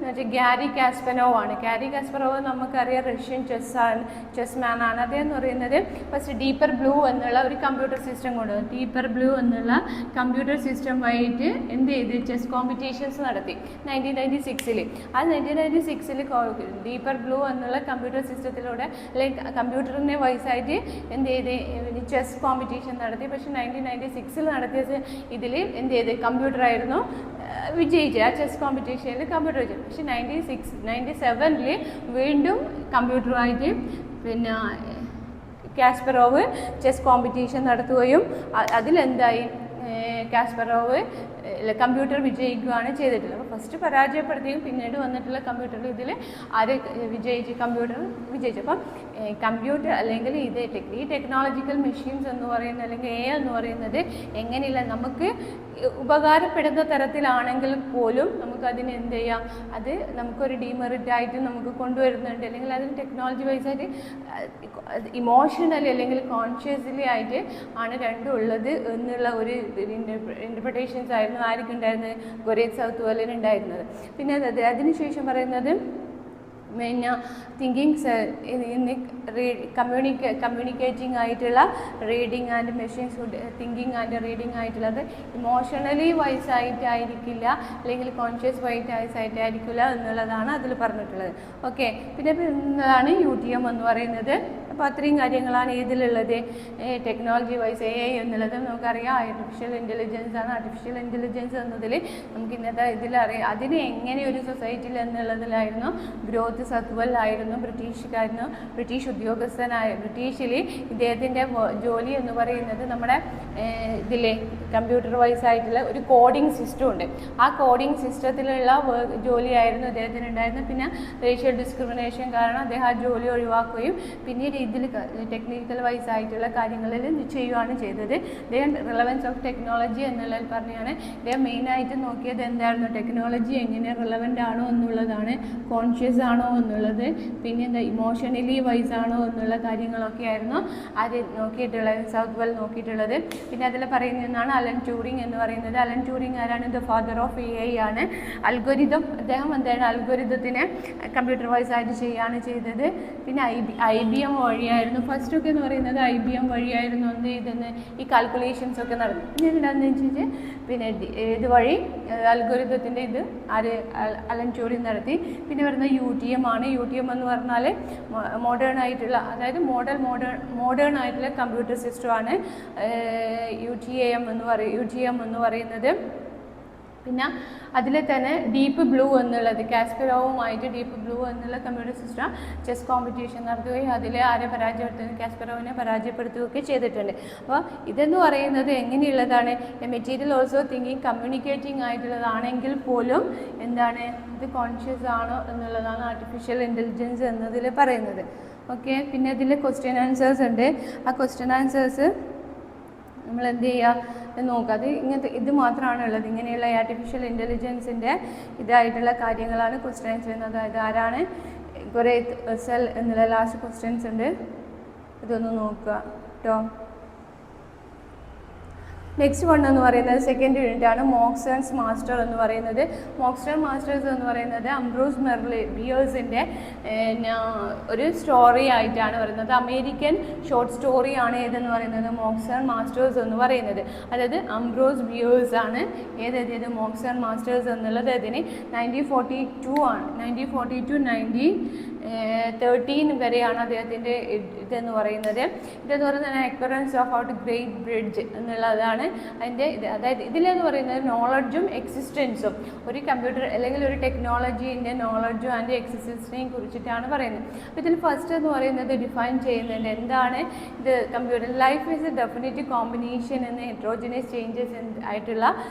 മറ്റേ ഗ്യാരി കാസ്പനോവ് ആണ്. ഗ്യാരി കാസ്പനോവ് നമുക്കറിയാം റഷ്യൻ ചെസ്മാൻ ആണ്. അദ്ദേഹം പറയുന്നത് ഫസ്റ്റ് ഡീപ്പർ ബ്ലൂ എന്നുള്ള ഒരു കമ്പ്യൂട്ടർ സിസ്റ്റം കൊണ്ടുവന്നു. ഡീപ്പർ ബ്ലൂ എന്നുള്ള കമ്പ്യൂട്ടർ സിസ്റ്റം വഴിയിട്ട് എന്ത് ചെയ്ത് ചെസ് കോമ്പറ്റീഷൻസ് നടത്തി 1996. ആ 1996 ഡീപ്പർ ബ്ലൂ എന്നുള്ള കമ്പ്യൂട്ടർ സിസ്റ്റത്തിലൂടെ അല്ലെങ്കിൽ കമ്പ്യൂട്ടറിനെ വൈസായിട്ട് എന്ത് ചെയ്ത് ചെസ് കോമ്പറ്റീഷൻ നടത്തി. പക്ഷേ 1996 നടത്തിയത് ഇതിൽ എന്ത് ചെയ്ത് കമ്പ്യൂട്ടറായിരുന്നു വിജയിച്ചത്. ആ ചെസ് കോമ്പറ്റീഷനിൽ കമ്പ്യൂട്ടർ വിജയിച്ചു. പക്ഷേ 97 വീണ്ടും കമ്പ്യൂട്ടറുമായിട്ട് പിന്നെ കാസ്പറോവ് ചെസ് കോമ്പറ്റീഷൻ നടത്തുകയും അതിലെന്തായി കാസ്പറോവ് കമ്പ്യൂട്ടർ വിജയിക്കുകയാണ് ചെയ്തിട്ടുള്ളത്. അപ്പോൾ ഫസ്റ്റ് പരാജയപ്പെടുത്തുകയും പിന്നീട് വന്നിട്ടുള്ള കമ്പ്യൂട്ടറിൽ ഇതിൽ ആര് വിജയിച്ചു? കമ്പ്യൂട്ടർ വിജയിച്ചു. അപ്പം കമ്പ്യൂട്ടർ അല്ലെങ്കിൽ ഈ ടെക്നോളജിക്കൽ മെഷീൻസ് എന്ന് പറയുന്നത് അല്ലെങ്കിൽ AI എന്ന് പറയുന്നത് എങ്ങനെയില്ല നമുക്ക് ഉപകാരപ്പെടുന്ന തരത്തിലാണെങ്കിൽ പോലും നമുക്കതിന് എന്ത് ചെയ്യാം, അത് നമുക്കൊരു ഡീമെറിറ്റ് ആയിട്ട് നമുക്ക് കൊണ്ടുവരുന്നുണ്ട്. അല്ലെങ്കിൽ അതിന് ടെക്നോളജി വൈസായിട്ട് ഇമോഷണലി അല്ലെങ്കിൽ കോൺഷ്യസ്ലി ആയിട്ട് ആണ് രണ്ടും ഉള്ളത് എന്നുള്ള ഒരു ഇൻ്റർപ്രിട്ടേഷൻസ് ആയിരുന്നു ആർക്കുണ്ടായിരുന്നത്? ഗൊരേദ് സൗത്ത്വെല്ലിനുണ്ടായിരുന്നത്. പിന്നെ അതിനുശേഷം പറയുന്നത് പിന്നെ തിങ്കിങ്സ് കമ്മ്യൂണിക്കേറ്റിംഗ് ആയിട്ടുള്ള reading and machines thinking and reading ആയിട്ടുള്ളത് ഇമോഷണലി വൈസ് ആയിട്ടായിരിക്കില്ല അല്ലെങ്കിൽ കോൺഷ്യസ് വൈസ് ആയിട്ടായിരിക്കില്ല എന്നുള്ളതാണ് അതിൽ പറഞ്ഞിട്ടുള്ളത്. ഓക്കെ, പിന്നെ എന്താണ് UTM എന്ന് പറയുന്നത്? അപ്പോൾ അത്രയും കാര്യങ്ങളാണ് ഇതിലുള്ളത്. ടെക്നോളജി വൈസ് AI എന്നുള്ളത് നമുക്കറിയാം ആർട്ടിഫിഷ്യൽ ഇൻ്റലിജൻസ് ആണ്. ആർട്ടിഫിഷ്യൽ ഇൻ്റലിജൻസ് എന്നതിൽ നമുക്ക് ഇന്നത്തെ ഇതിലറിയാം അതിന് എങ്ങനെ ഒരു സൊസൈറ്റിയിൽ എന്നുള്ളതിലായിരുന്നു ഗ്രോത്ത് സത്വൽ ആയിരുന്നു, ബ്രിട്ടീഷ് ഉദ്യോഗസ്ഥനായ ബ്രിട്ടീഷിൽ ഇദ്ദേഹത്തിൻ്റെ ജോലി എന്ന് പറയുന്നത് നമ്മുടെ ഇതിലെ കമ്പ്യൂട്ടർ വൈസ് ആയിട്ടുള്ള ഒരു കോഡിംഗ് സിസ്റ്റം ഉണ്ട്. ആ കോഡിംഗ് സിസ്റ്റത്തിലുള്ള ജോലിയായിരുന്നു അദ്ദേഹത്തിന് ഉണ്ടായിരുന്നത്. പിന്നെ റേഷ്യൽ ഡിസ്ക്രിമിനേഷൻ കാരണം അദ്ദേഹം ആ ജോലി ഒഴിവാക്കുകയും പിന്നീട് ഇതിൽ ടെക്നിക്കൽ വൈസ് ആയിട്ടുള്ള കാര്യങ്ങളിൽ ചെയ്യുകയാണ് ചെയ്തത്. അദ്ദേഹം റിലവൻസ് ഓഫ് ടെക്നോളജി എന്നുള്ളതിൽ പറഞ്ഞാണ് അദ്ദേഹം മെയിനായിട്ട് നോക്കിയത് എന്തായിരുന്നു? ടെക്നോളജി എങ്ങനെ റിലവൻ്റ് ആണോ എന്നുള്ളതാണ്, കോൺഷ്യസ് ആണോ എന്നുള്ളത്, പിന്നെ എന്താ ഇമോഷണലി വൈസ് ആണോ എന്നുള്ള കാര്യങ്ങളൊക്കെ ആയിരുന്നു അത് നോക്കിയിട്ടുള്ളത്, സൗത്ത്വെൽ നോക്കിയിട്ടുള്ളത്. പിന്നെ അതിൽ പറയുന്നതാണ് അലൻ ട്യൂറിങ് എന്ന് പറയുന്നത്. അലൻ ട്യൂറിങ് ആരാണ്? ദ ഫാദർ ഓഫ് AI ആണ്. അൽഗോരിതം അദ്ദേഹം എന്താണ് അൽഗോരിതത്തിനെ കമ്പ്യൂട്ടർ വൈസ് ആയിട്ട് ചെയ്യുകയാണ് ചെയ്തത്. പിന്നെ IBM വഴിയായിരുന്നു ഫസ്റ്റൊക്കെ എന്ന് പറയുന്നത്. IBM വഴിയായിരുന്നു എന്ത് ചെയ്തെന്ന് ഈ കാൽക്കുലേഷൻസ് ഒക്കെ നടന്നു. പിന്നെ എന്താണെന്ന് വെച്ചിട്ട് പിന്നെ ഇതുവഴി അൽഗോരിതത്തിൻ്റെ ഇത് ആര് അലൻ ട്യൂറിങ് നടത്തി. പിന്നെ വരുന്ന UTM ആണ്. UTM എന്ന് പറഞ്ഞാൽ മോഡേൺ ആയിട്ടുള്ള അതായത് മോഡേൺ ആയിട്ടുള്ള കമ്പ്യൂട്ടർ സിസ്റ്റമാണ് UTM എന്ന് പറയുന്നത്. പിന്നെ അതിൽ തന്നെ ഡീപ്പ് ബ്ലൂ എന്നുള്ളത് കാസ്പറോവുമായിട്ട് ഡീപ്പ് ബ്ലൂ എന്നുള്ള കമ്പ്യൂട്ടർ സിസ്റ്റം ചെസ് കോമ്പറ്റീഷൻ നടത്തുകയും അതിൽ ആരെ പരാജയപ്പെടുത്തുകയും കാസ്പറോവിനെ പരാജയപ്പെടുത്തുകയൊക്കെ ചെയ്തിട്ടുണ്ട്. അപ്പോൾ ഇതെന്ന് പറയുന്നത് എങ്ങനെയുള്ളതാണ്? മെറ്റീരിയൽ ഓൾസോ തിങ്കിങ് കമ്മ്യൂണിക്കേറ്റിംഗ് ആയിട്ടുള്ളതാണെങ്കിൽ പോലും എന്താണ് ഇത് കോൺഷ്യസ് ആണോ എന്നുള്ളതാണ് ആർട്ടിഫിഷ്യൽ ഇൻ്റലിജൻസ് എന്നതിൽ പറയുന്നത്. ഓക്കെ, പിന്നെ ഇതിൽ ക്വസ്റ്റ്യൻ ആൻസേഴ്സ് ഉണ്ട്. ആ ക്വസ്റ്റ്യൻ ആൻസേഴ്സ് നമ്മൾ എന്ത് ചെയ്യുക നോക്കുക. അത് ഇങ്ങനത്തെ ഇത് മാത്രമാണ് ഉള്ളത്. ഇങ്ങനെയുള്ള ആർട്ടിഫിഷ്യൽ ഇൻ്റലിജൻസിൻ്റെ ഇതായിട്ടുള്ള കാര്യങ്ങളാണ് ക്വസ്റ്റ്യൻ ആൻസർ ചെയ്യുന്നത്. അതായത് ആരാണ് ഗൊരേദ് സൗത്ത്വെൽ എന്നുള്ള ലാസ്റ്റ് ക്വസ്റ്റ്യൻസ് ഉണ്ട്. ഇതൊന്ന് നോക്കുക കേട്ടോ. നെക്സ്റ്റ് വൺ എന്ന് പറയുന്നത് സെക്കൻഡ് യൂണിറ്റ് ആണ്. മോക്സൺസ് മാസ്റ്റർ എന്ന് പറയുന്നത്. മോക്സൺ മാസ്റ്റേഴ്സ് എന്ന് പറയുന്നത് അംബ്രോസ് ബിയേഴ്സിൻ്റെ ഒരു സ്റ്റോറി ആയിട്ടാണ് പറയുന്നത്. അമേരിക്കൻ ഷോർട്ട് സ്റ്റോറിയാണ് ഏതെന്ന് പറയുന്നത് മോക്സൺ മാസ്റ്റേഴ്സ് എന്ന് പറയുന്നത്. അതായത് അംബ്രോസ് ബിയേഴ്സ് ആണ് ഏതെഴുതിയത് മോക്സൺ മാസ്റ്റേഴ്സ് എന്നുള്ളത്. അതിന് 1942 ആണ്. 1942-1913 വരെയാണ് അദ്ദേഹത്തിൻ്റെ ഇതെന്ന് പറയുന്നത്. ഇതെന്ന് പറയുന്നത് experience of out great bridge എന്നുള്ളതാണ് അതിൻ്റെ ഇത്. അതായത് ഇതിലെന്ന് പറയുന്നത് നോളജും എക്സിസ്റ്റൻസും ഒരു കമ്പ്യൂട്ടർ അല്ലെങ്കിൽ ഒരു ടെക്നോളജീൻ്റെ നോളജും അതിൻ്റെ എക്സിസ്റ്റൻസിനെയും കുറിച്ചിട്ടാണ് പറയുന്നത്. അപ്പോൾ ഇതിൽ ഫസ്റ്റ് എന്ന് പറയുന്നത് ഡിഫൈൻ ചെയ്യുന്നുണ്ട് എന്താണ് ഇത് computer. Life is A definite combination എന്ന ഹെറ്ററോജിനസ് ചേഞ്ചസ് ആയിട്ടുള്ള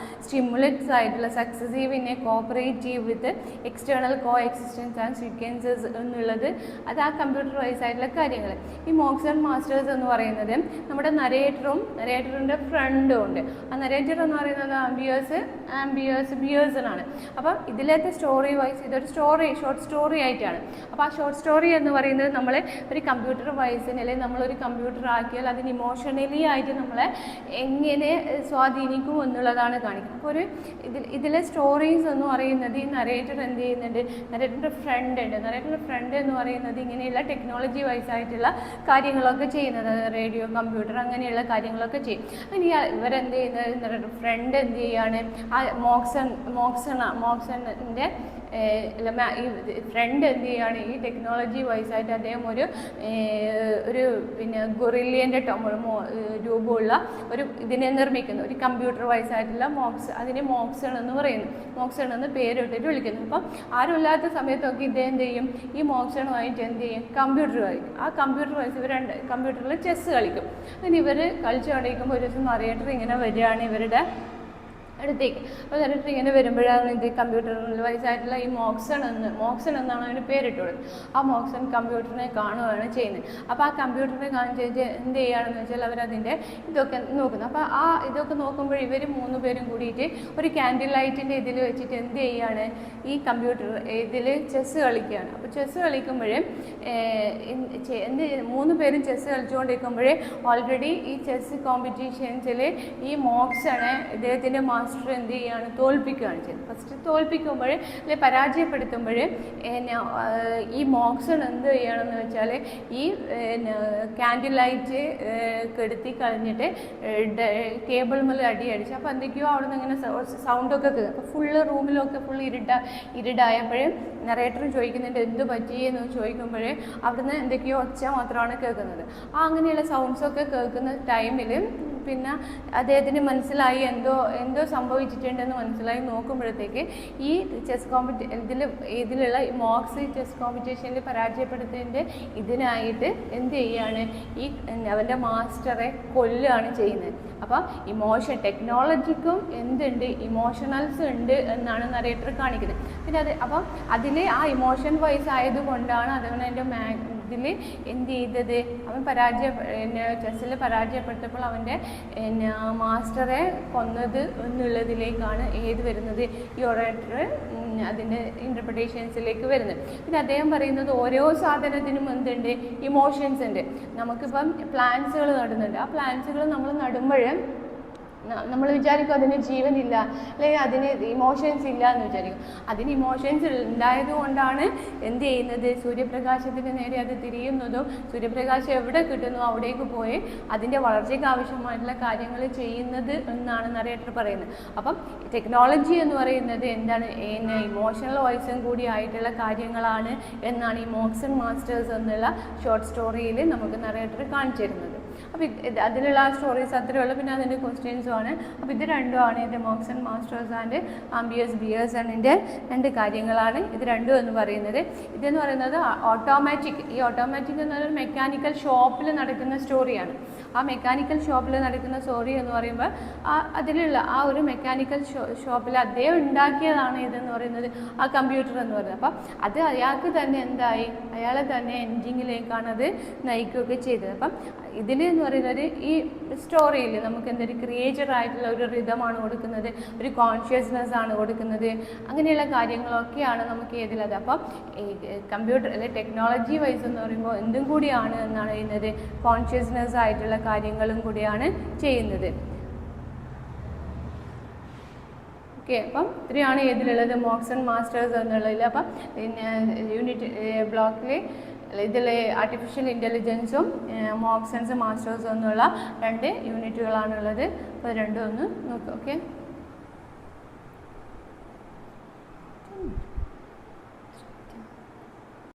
സ്റ്റിമുലറ്റ്സ് ആയിട്ടുള്ള successive in A cooperative with external co existence and sequences എന്നുള്ള എന്നുള്ളത് അത് ആ കമ്പ്യൂട്ടർ വൈസ് ആയിട്ടുള്ള കാര്യങ്ങൾ. ഈ മോക്സ് ആൻഡ് മാസ്റ്റേഴ്സ് എന്ന് പറയുന്നത് നമ്മുടെ നരേറ്ററിൻ്റെ ഫ്രണ്ടും ഉണ്ട്. ആ നരേറ്റർ എന്ന് പറയുന്നത് ബിയേഴ്സനാണ്. അപ്പം ഇതിലത്തെ സ്റ്റോറി വൈസ് ഇതൊരു ഷോർട്ട് സ്റ്റോറി ആയിട്ടാണ്. അപ്പോൾ ആ ഷോർട്ട് സ്റ്റോറി എന്ന് പറയുന്നത് നമ്മളെ ഒരു കമ്പ്യൂട്ടർ വൈസിന് അല്ലെങ്കിൽ നമ്മളൊരു കമ്പ്യൂട്ടർ ആക്കിയാൽ അതിന് ഇമോഷണലി ആയിട്ട് നമ്മളെ എങ്ങനെ സ്വാധീനിക്കും എന്നുള്ളതാണ് കാണിക്കുന്നത്. അപ്പോൾ ഇതിലെ സ്റ്റോറീസ് എന്ന് പറയുന്നത് ഈ നരേറ്റർ എന്ത് ചെയ്യുന്നുണ്ട്, നരേറ്ററിൻ്റെ ഫ്രണ്ട് എന്ന് പറയുന്നത് ഇങ്ങനെയുള്ള ടെക്നോളജി വൈസ് ആയിട്ടുള്ള കാര്യങ്ങളൊക്കെ ചെയ്യുന്നത്, റേഡിയോ, കമ്പ്യൂട്ടർ അങ്ങനെയുള്ള കാര്യങ്ങളൊക്കെ ചെയ്യും. അങ്ങനെ ഇവരെന്ത് ചെയ്യുന്നത്, ഫ്രണ്ട് എന്ത് ചെയ്യാണ്, ആ മോക്സണിൻ്റെ ഫ്രണ്ട് എന്ത് ചെയ്യുകയാണ്, ഈ ടെക്നോളജി വൈസ് ആയിട്ട് അദ്ദേഹം ഒരു പിന്നെ ഗൊറില്ലേൻ്റെ രൂപമുള്ള ഒരു ഇതിനെ നിർമ്മിക്കുന്നു, ഒരു കമ്പ്യൂട്ടർ വൈസ് ആയിട്ടുള്ള അതിനെ മോക്സൺ എന്ന് പറയുന്നു, മോക്സൺ എന്ന് പേരിട്ടിട്ട് വിളിക്കുന്നു. അപ്പം ആരുമില്ലാത്ത സമയത്തൊക്കെ ഇദ്ദേഹം എന്ത് ചെയ്യും, ഈ മോക്സണുമായിട്ട് എന്ത് ചെയ്യും, കമ്പ്യൂട്ടർ കളിക്കും. ആ കമ്പ്യൂട്ടർ വൈസ് ഇവർ കമ്പ്യൂട്ടറിൽ ചെസ്സ് കളിക്കും. അങ്ങനെ ഇവർ കളിച്ചു കളിക്കുമ്പോൾ ഒരു ദിവസം നരേറ്റർ ഇങ്ങനെ വരികയാണ് ഇവരുടെ അടുത്തേക്ക്. അപ്പോൾ നരേറ്റർ ഇങ്ങനെ വരുമ്പോഴാണ് ഇത് കമ്പ്യൂട്ടറിൽ വൈസായിട്ടുള്ള ഈ മോക്സൺ എന്നാണ് അതിന് പേരിട്ടുള്ളത്. ആ മോക്സൺ കമ്പ്യൂട്ടറിനെ കാണുകയാണ് ചെയ്യുന്നത്. അപ്പോൾ ആ കമ്പ്യൂട്ടറിനെ കാണിച്ച് എന്ത് ചെയ്യുകയാണെന്ന് വെച്ചാൽ അവരതിൻ്റെ ഇതൊക്കെ നോക്കുന്നു. അപ്പോൾ ആ ഇതൊക്കെ നോക്കുമ്പോൾ ഇവർ 3 പേരും കൂടിയിട്ട് ഒരു ക്യാൻഡിൽ ലൈറ്റിൻ്റെ ഇതിൽ വെച്ചിട്ട് എന്ത് ചെയ്യുകയാണ്, ഈ കമ്പ്യൂട്ടർ ഇതിൽ ചെസ്സ് കളിക്കുകയാണ്. അപ്പോൾ ചെസ്സ് കളിക്കുമ്പോൾ 3 പേരും ചെസ്സ് കളിച്ചുകൊണ്ടിരിക്കുമ്പോൾ ഓൾറെഡി ഈ ചെസ്സ് കോമ്പറ്റീഷൻസിൽ ഈ മോക്സണെ ഇദ്ദേഹത്തിൻ്റെ എന്ത് ചെയ്യാണ്, തോൽപ്പിക്കുകയാണ് ചെയ്യുന്നത്. ഫസ്റ്റ് തോൽപ്പിക്കുമ്പോൾ അല്ലെങ്കിൽ പരാജയപ്പെടുത്തുമ്പോൾ ഈ മോക്സൺ എന്ത് ചെയ്യണമെന്ന് വെച്ചാൽ ഈ ക്യാൻഡിൽ ലൈറ്റ് കെടുത്തി കളഞ്ഞിട്ട് ടേബിൾ മേൽ അടിയടിച്ച്. അപ്പോൾ എന്തൊക്കെയോ അവിടെ നിന്ന് ഇങ്ങനെ സൗണ്ടൊക്കെ കേൾക്കും. അപ്പോൾ ഫുള്ള് റൂമിലൊക്കെ ഫുൾ ഇരുടായപ്പോൾ നരേറ്റർ ചോദിക്കുന്നുണ്ട് എന്ത് പറ്റിയെന്ന് ചോദിക്കുമ്പോൾ അവിടുന്ന് എന്തൊക്കെയോ ഒച്ച മാത്രമാണ് കേൾക്കുന്നത്. അങ്ങനെയുള്ള സൗണ്ട്സൊക്കെ കേൾക്കുന്ന ടൈമിൽ പിന്നെ അദ്ദേഹത്തിന് മനസ്സിലായി എന്തോ സംഭവിച്ചിട്ടുണ്ടെന്ന് മനസ്സിലായി. നോക്കുമ്പോഴത്തേക്ക് ഈ ചെസ് ഇതിലുള്ള മോക്സ് ചെസ് കോമ്പറ്റീഷനിൽ പരാജയപ്പെടുത്തതിൻ്റെ ഇതിനായിട്ട് എന്ത് ചെയ്യാണ്, ഈ അവൻ്റെ മാസ്റ്ററെ കൊല്ലുകയാണ് ചെയ്യുന്നത്. അപ്പോൾ ടെക്നോളജിക്കും എന്തുണ്ട്, ഇമോഷണൽസ് ഉണ്ട് എന്നാണ് നരേറ്റർ കാണിക്കുന്നത്. പിന്നെ അപ്പം അതിൽ ആ ഇമോഷൻ വൈസ് ആയതുകൊണ്ടാണ് അതവൻ്റെ ഇതിൽ എന്ത് ചെയ്തത്, അവൻ ചെസ്സിൽ പരാജയപ്പെട്ടപ്പോൾ അവൻ്റെ മാസ്റ്ററെ കൊന്നത് എന്നുള്ളതിലേക്കാണ് വരുന്നത്, ഈ ഒറേറ്റർ അതിൻ്റെ ഇൻ്റർപ്രിട്ടേഷൻസിലേക്ക് വരുന്നത്. പിന്നെ അദ്ദേഹം പറയുന്നത് ഓരോ സാധനത്തിനും എന്തുണ്ട്, ഇമോഷൻസ് ഉണ്ട്. നമുക്കിപ്പം പ്ലാന്റ്സുകൾ നടുന്നുണ്ട്. ആ പ്ലാന്റ്സുകൾ നമ്മൾ നടുമ്പോൾ നമ്മൾ വിചാരിക്കും അതിന് ജീവനില്ല, അല്ലെങ്കിൽ അതിന് ഇമോഷൻസ് ഇല്ല എന്ന് വിചാരിക്കും. അതിന് ഇമോഷൻസ് ഉണ്ടായതുകൊണ്ടാണ് എന്ത് ചെയ്യുന്നത്, സൂര്യപ്രകാശത്തിന് നേരെ അത് തിരിയുന്നതും സൂര്യപ്രകാശം എവിടെ കിട്ടുന്നു അവിടേക്ക് പോയി അതിൻ്റെ വളർച്ചയ്ക്ക് ആവശ്യമായിട്ടുള്ള കാര്യങ്ങൾ ചെയ്യുന്നത് എന്നാണ് നരേറ്റർ പറയുന്നത്. അപ്പം ടെക്നോളജി എന്ന് പറയുന്നത് എന്താണ്, ഇമോഷണൽ വോയിസും കൂടി ആയിട്ടുള്ള കാര്യങ്ങളാണ് എന്നാണ് ഈ മോക്സ് ആൻഡ് മാസ്റ്റേഴ്സ് എന്നുള്ള ഷോർട്ട് സ്റ്റോറിയിൽ നമുക്ക് നരേറ്റർ കാണിച്ചു തരുന്നത്. അപ്പോൾ അതിലുള്ള ആ സ്റ്റോറീസ് അത്രയേ ഉള്ളൂ. പിന്നെ അതിൻ്റെ ക്വസ്റ്റ്യൻസും ആണ്. അപ്പോൾ ഇത് രണ്ടുമാണ് ഇതിൻ്റെ മോക്സ് ആൻഡ് മാസ്റ്റേഴ്സ് ആൻഡ് ബിയേഴ്സണിൻ്റെ 2 കാര്യങ്ങളാണ് ഇത് രണ്ടും എന്ന് പറയുന്നത്. ഇതെന്ന് പറയുന്നത് ഓട്ടോമാറ്റിക്. ഈ ഓട്ടോമാറ്റിക് എന്ന് പറയുന്നത് മെക്കാനിക്കൽ ഷോപ്പിൽ നടക്കുന്ന സ്റ്റോറിയാണ്. ആ മെക്കാനിക്കൽ ഷോപ്പിൽ നടക്കുന്ന സ്റ്റോറി എന്ന് പറയുമ്പോൾ അതിലുള്ള ആ ഒരു മെക്കാനിക്കൽ ഷോപ്പിൽ അദ്ദേഹം ഉണ്ടാക്കിയതാണ് ഇതെന്ന് പറയുന്നത്, ആ കമ്പ്യൂട്ടർ എന്ന് പറയുന്നത്. അപ്പം അത് അയാൾക്ക് തന്നെ എന്തായി, അയാളെ തന്നെ എൻഡിങ്ങിലേക്കാണ് അത് നയിക്കുകയൊക്കെ ചെയ്തത്. അപ്പം ഇതിൽ എന്ന് പറയുന്നത് ഈ സ്റ്റോറിയിൽ നമുക്ക് എന്തൊരു ക്രിയേറ്റർ ആയിട്ടുള്ള ഒരു റിതമാണ് കൊടുക്കുന്നത്, ഒരു കോൺഷ്യസ്നെസ് ആണ് കൊടുക്കുന്നത്. അങ്ങനെയുള്ള കാര്യങ്ങളൊക്കെയാണ് നമുക്ക് ഇതിലത്. അപ്പം കമ്പ്യൂട്ടർ അല്ലെ ടെക്നോളജി വൈസ് എന്ന് പറയുമ്പോൾ എന്തും കൂടിയാണ് എന്നാണ് ചെയ്യുന്നത്, കോൺഷ്യസ്നെസ് ആയിട്ടുള്ള കാര്യങ്ങളും കൂടിയാണ് ചെയ്യുന്നത്. ഓക്കെ, അപ്പം ഇത്രയാണ് ഇതിലുള്ളത് മോക്സ് ആൻഡ് മാസ്റ്റേഴ്സ് എന്നുള്ളതിൽ. അപ്പം പിന്നെ യൂണിറ്റ് ബ്ലോക്കിൽ ഇതിൽ ആർട്ടിഫിഷ്യൽ ഇൻ്റലിജൻസും മോക്സ് ആൻഡ് മാസ്റ്റേഴ്സും എന്നുള്ള 2 യൂണിറ്റുകളാണുള്ളത്. അപ്പോൾ രണ്ടും ഒന്ന് നോക്കാം. ഓക്കെ.